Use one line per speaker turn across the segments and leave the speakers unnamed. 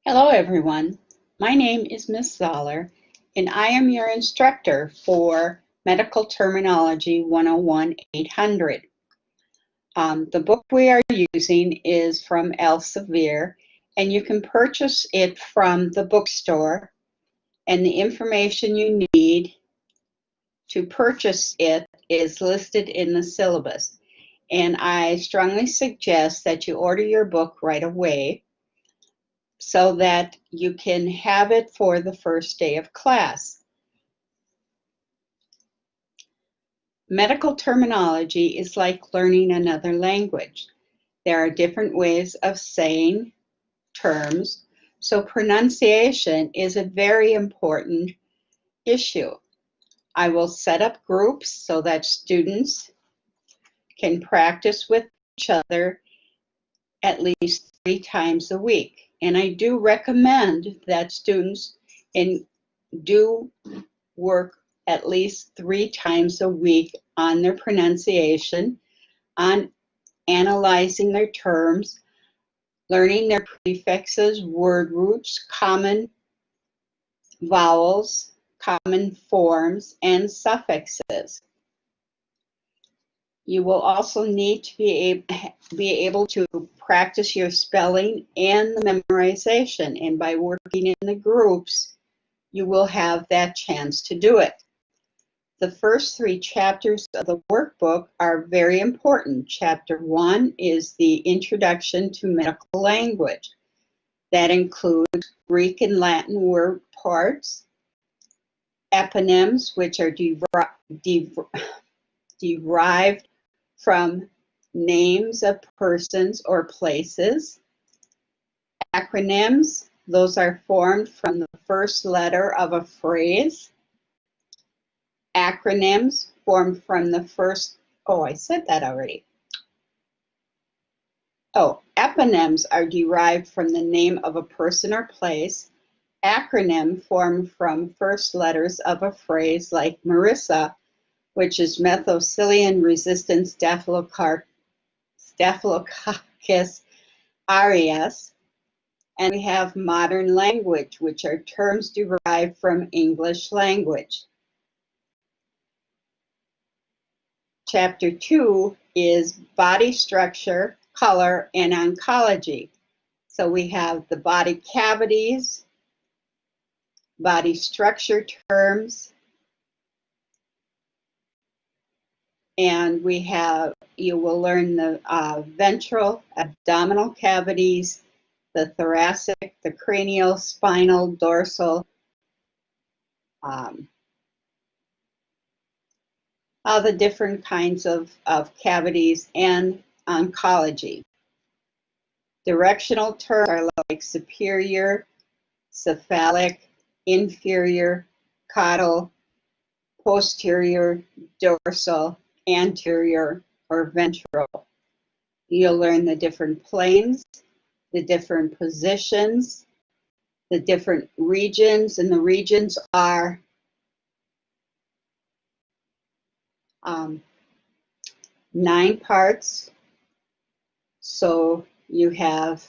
Hello everyone, my name is Miss Zoller and I am your instructor for Medical Terminology 101-800. The book we are using is from Elsevier and you can purchase it from the bookstore, and the information you need to purchase it is listed in the syllabus. And I strongly suggest that you order your book right away so that you can have it for the first day of class. Medical terminology is like learning another language. There are different ways of saying terms, so pronunciation is a very important issue. I will set up groups so that students can practice with each other at least 3 times a week. And I do recommend that students do work at least 3 times a week on their pronunciation, on analyzing their terms, learning their prefixes, word roots, common vowels, common forms, and suffixes. You will also need to be able to practice your spelling and the memorization, and by working in the groups, you will have that chance to do it. The first 3 chapters of the workbook are very important. Chapter 1 is the Introduction to Medical Language. That includes Greek and Latin word parts, eponyms, which are derived from names of persons or places, acronyms, those are formed from the first letter of a phrase, acronyms formed from the first, I said that already. Eponyms are derived from the name of a person or place. Acronym formed from first letters of a phrase like MRSA, which is methicillin-resistant Staphylococcus aureus. And we have modern language, which are terms derived from English language. Chapter 2 is body structure, color, and oncology. So we have the body cavities, body structure terms, and you will learn the ventral, abdominal cavities, the thoracic, the cranial, spinal, dorsal, all the different kinds of cavities, and oncology. Directional terms are like superior, cephalic, inferior, caudal, posterior, dorsal, anterior, or ventral. You'll learn the different planes, the different positions, the different regions, and the regions are 9 parts. So you have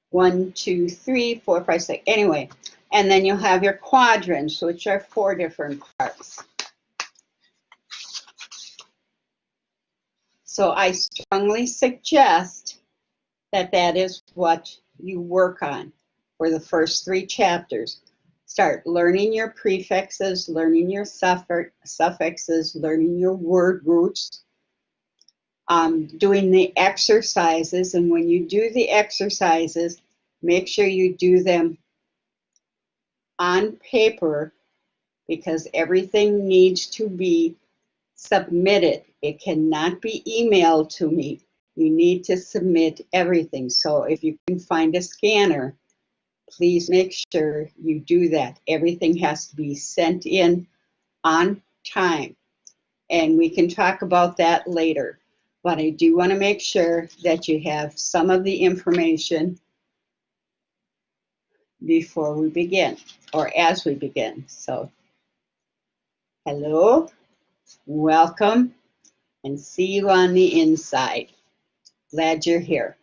1, 2, 3, 4, 5, 6, anyway. And then you'll have your quadrants, which are 4 different parts. So I strongly suggest that that is what you work on for the first 3 chapters. Start learning your prefixes, learning your suffixes, learning your word roots, doing the exercises. And when you do the exercises, make sure you do them on paper, because everything needs to be submitted. It cannot be emailed to me. You need to submit everything. So if you can find a scanner, please make sure you do that. Everything has to be sent in on time. And we can talk about that later. But I do want to make sure that you have some of the information before we begin, or as we begin. So, hello, welcome, and see you on the inside. Glad you're here.